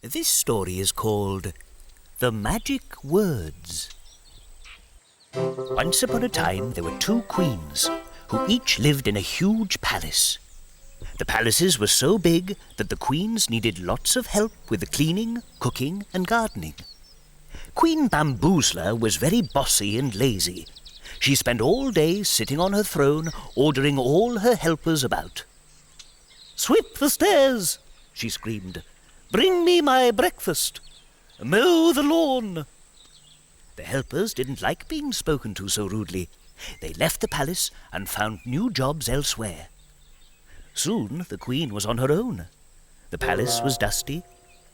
This story is called The Magic Words. Once upon a time, there were two queens who each lived in a huge palace. The palaces were so big that the queens needed lots of help with the cleaning, cooking, and gardening. Queen Bamboozler was very bossy and lazy. She spent all day sitting on her throne, ordering all her helpers about. "Sweep the stairs," she screamed. "Bring me my breakfast. Mow the lawn." The helpers didn't like being spoken to so rudely. They left the palace and found new jobs elsewhere. Soon the queen was on her own. The palace was dusty,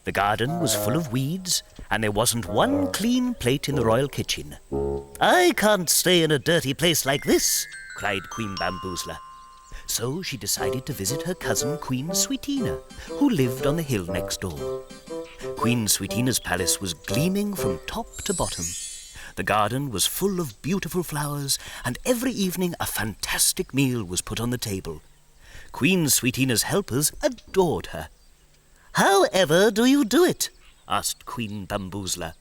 the garden was full of weeds, and there wasn't one clean plate in the royal kitchen. "I can't stay in a dirty place like this," cried Queen Bamboozler. So she decided to visit her cousin Queen Sweetina, who lived on the hill next door. Queen Sweetina's palace was gleaming from top to bottom. The garden was full of beautiful flowers, and every evening a fantastic meal was put on the table. Queen Sweetina's helpers adored her. "How ever do you do it?" asked Queen Bamboozler.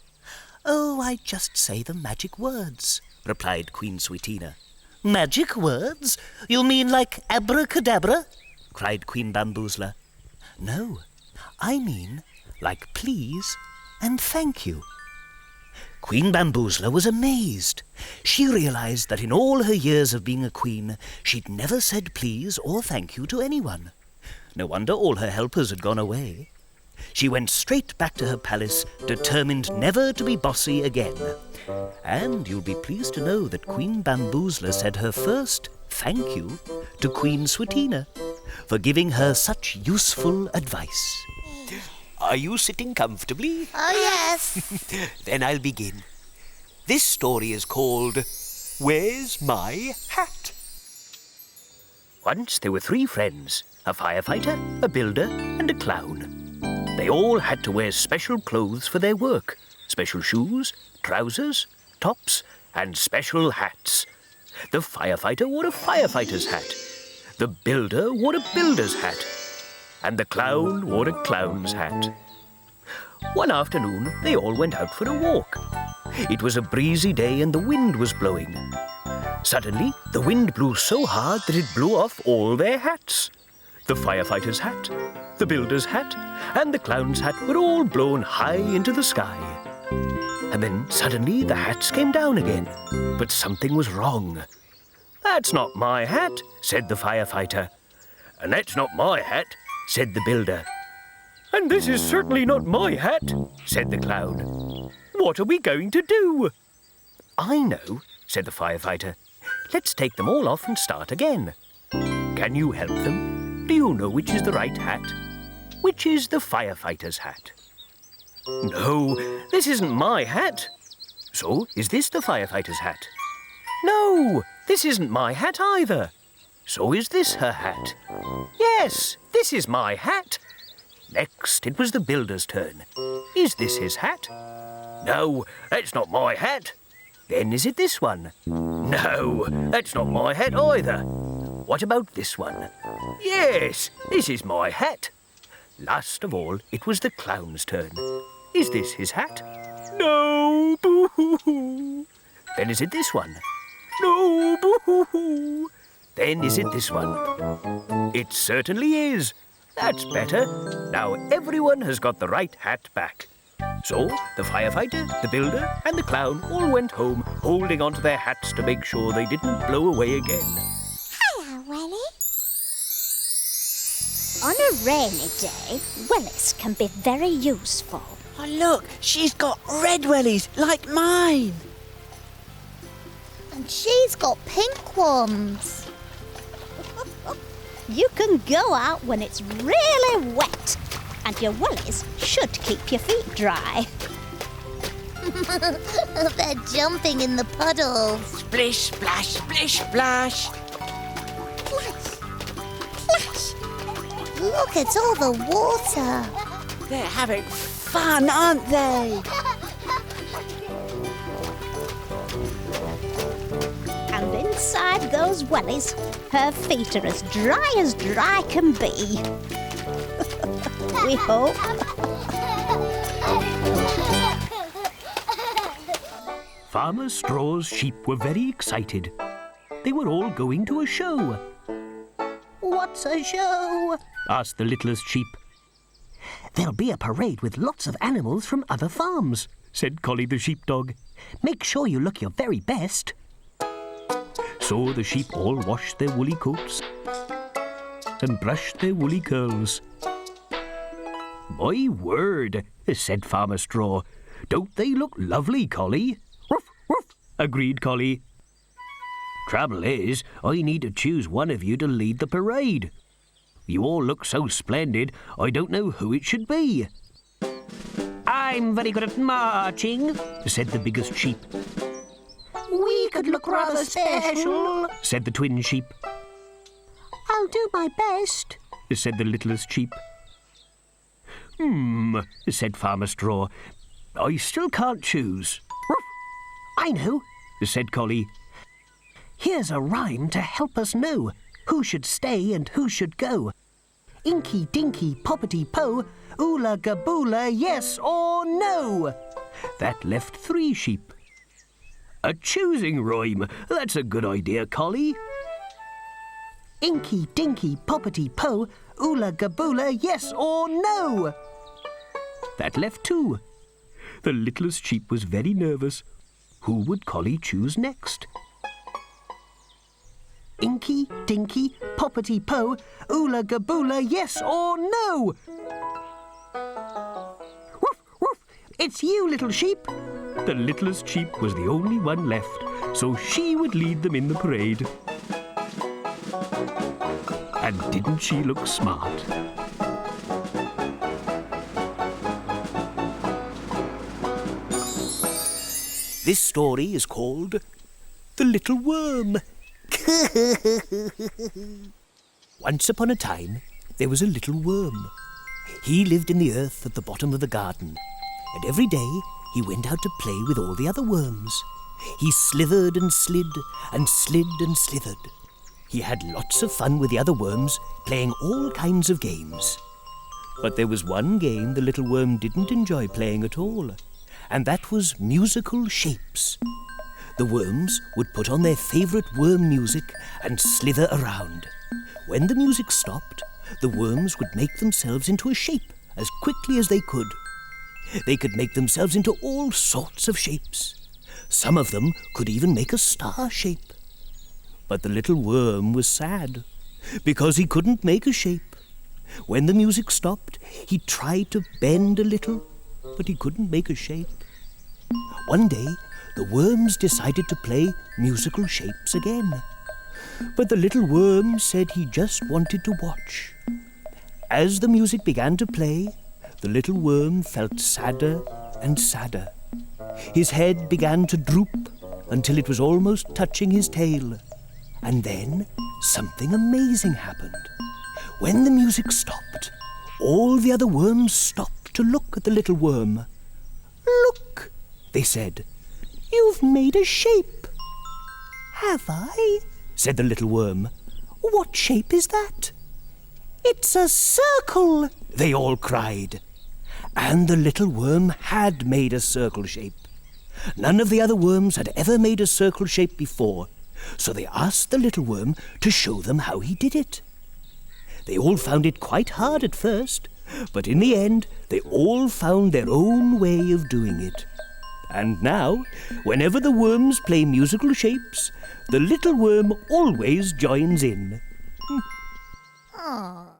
"Oh, I just say the magic words," replied Queen Sweetina. "Magic words? You mean like abracadabra?" cried Queen Bamboozler. "No, I mean like please and thank you." Queen Bamboozler was amazed. She realized that in all her years of being a queen, she'd never said please or thank you to anyone. No wonder all her helpers had gone away. She went straight back to her palace, determined never to be bossy again. And you'll be pleased to know that Queen Bamboozler said her first thank you to Queen Sweetina for giving her such useful advice. Are you sitting comfortably? Oh, yes. Then I'll begin. This story is called Where's My Hat? Once there were three friends, a firefighter, a builder, and a clown. They all had to wear special clothes for their work, special shoes, trousers, tops, and special hats. The firefighter wore a firefighter's hat. The builder wore a builder's hat. And the clown wore a clown's hat. One afternoon, they all went out for a walk. It was a breezy day and the wind was blowing. Suddenly, the wind blew so hard that it blew off all their hats. The firefighter's hat, the builder's hat, and the clown's hat were all blown high into the sky. And then suddenly the hats came down again. But something was wrong. "That's not my hat," said the firefighter. "And that's not my hat," said the builder. "And this is certainly not my hat," said the clown. "What are we going to do?" "I know," said the firefighter. "Let's take them all off and start again. Can you help them? Do you know which is the right hat? Which is the firefighter's hat?" "No, this isn't my hat." "So, is this the firefighter's hat?" "No, this isn't my hat either." "So is this her hat?" "Yes, this is my hat." Next, it was the builder's turn. "Is this his hat?" "No, that's not my hat." "Then is it this one?" "No, that's not my hat either." "What about this one?" "Yes, this is my hat." Last of all, it was the clown's turn. "Is this his hat?" "No, boo-hoo-hoo." "Then is it this one?" "No, boo-hoo-hoo." "Then is it this one?" "It certainly is." "That's better. Now everyone has got the right hat back." So the firefighter, the builder, and the clown all went home, holding onto their hats to make sure they didn't blow away again. Hello, Willie. On a rainy day, wellies can be very useful. Oh, look, she's got red wellies like mine. And she's got pink ones. You can go out when it's really wet, and your wellies should keep your feet dry. They're jumping in the puddles. Splish, splash, splish, splash. Splash, splash. Look at all the water. They're having fun, aren't they? And inside those wellies, her feet are as dry can be. We hope. Farmer Straw's sheep were very excited. They were all going to a show. What's a show? Asked the littlest sheep. There'll be a parade with lots of animals from other farms, said Collie the sheepdog. Make sure you look your very best. So the sheep all washed their woolly coats and brushed their woolly curls. My word, said Farmer Straw. Don't they look lovely, Collie? Ruff, ruff, agreed Collie. Trouble is, I need to choose one of you to lead the parade. You all look so splendid, I don't know who it should be. I'm very good at marching, said the biggest sheep. We could look rather special, said the twin sheep. I'll do my best, said the littlest sheep. Said Farmer Straw. I still can't choose. Ruff. I know, said Collie. Here's a rhyme to help us know who should stay and who should go. Inky, dinky, poppity, po, oola, gaboola, yes or no. That left 3 sheep. A choosing rhyme. That's a good idea, Collie. Inky, dinky, poppity, po, oola, gaboola, yes or no. That left 2. The littlest sheep was very nervous. Who would Collie choose next? Inky, dinky, poppity, po, oola, gaboola, yes or no. Woof, woof, it's you, little sheep. The littlest sheep was the only one left, so she would lead them in the parade. And didn't she look smart? This story is called The Little Worm. Once upon a time, there was a little worm. He lived in the earth at the bottom of the garden, and every day he went out to play with all the other worms. He slithered and slid and slid and slithered. He had lots of fun with the other worms, playing all kinds of games. But there was one game the little worm didn't enjoy playing at all, and that was musical shapes. The worms would put on their favourite worm music and slither around. When the music stopped, the worms would make themselves into a shape as quickly as they could. They could make themselves into all sorts of shapes. Some of them could even make a star shape. But the little worm was sad, because he couldn't make a shape. When the music stopped, he tried to bend a little, but he couldn't make a shape. One day, the worms decided to play musical shapes again. But the little worm said he just wanted to watch. As the music began to play, the little worm felt sadder and sadder. His head began to droop until it was almost touching his tail. And then something amazing happened. When the music stopped, all the other worms stopped to look at the little worm. "Look," they said, "you've made a shape." "Have I?" said the little worm. "What shape is that?" "It's a circle," they all cried. And the little worm had made a circle shape. None of the other worms had ever made a circle shape before, so they asked the little worm to show them how he did it. They all found it quite hard at first, but in the end they all found their own way of doing it. And now, whenever the worms play musical shapes, the little worm always joins in.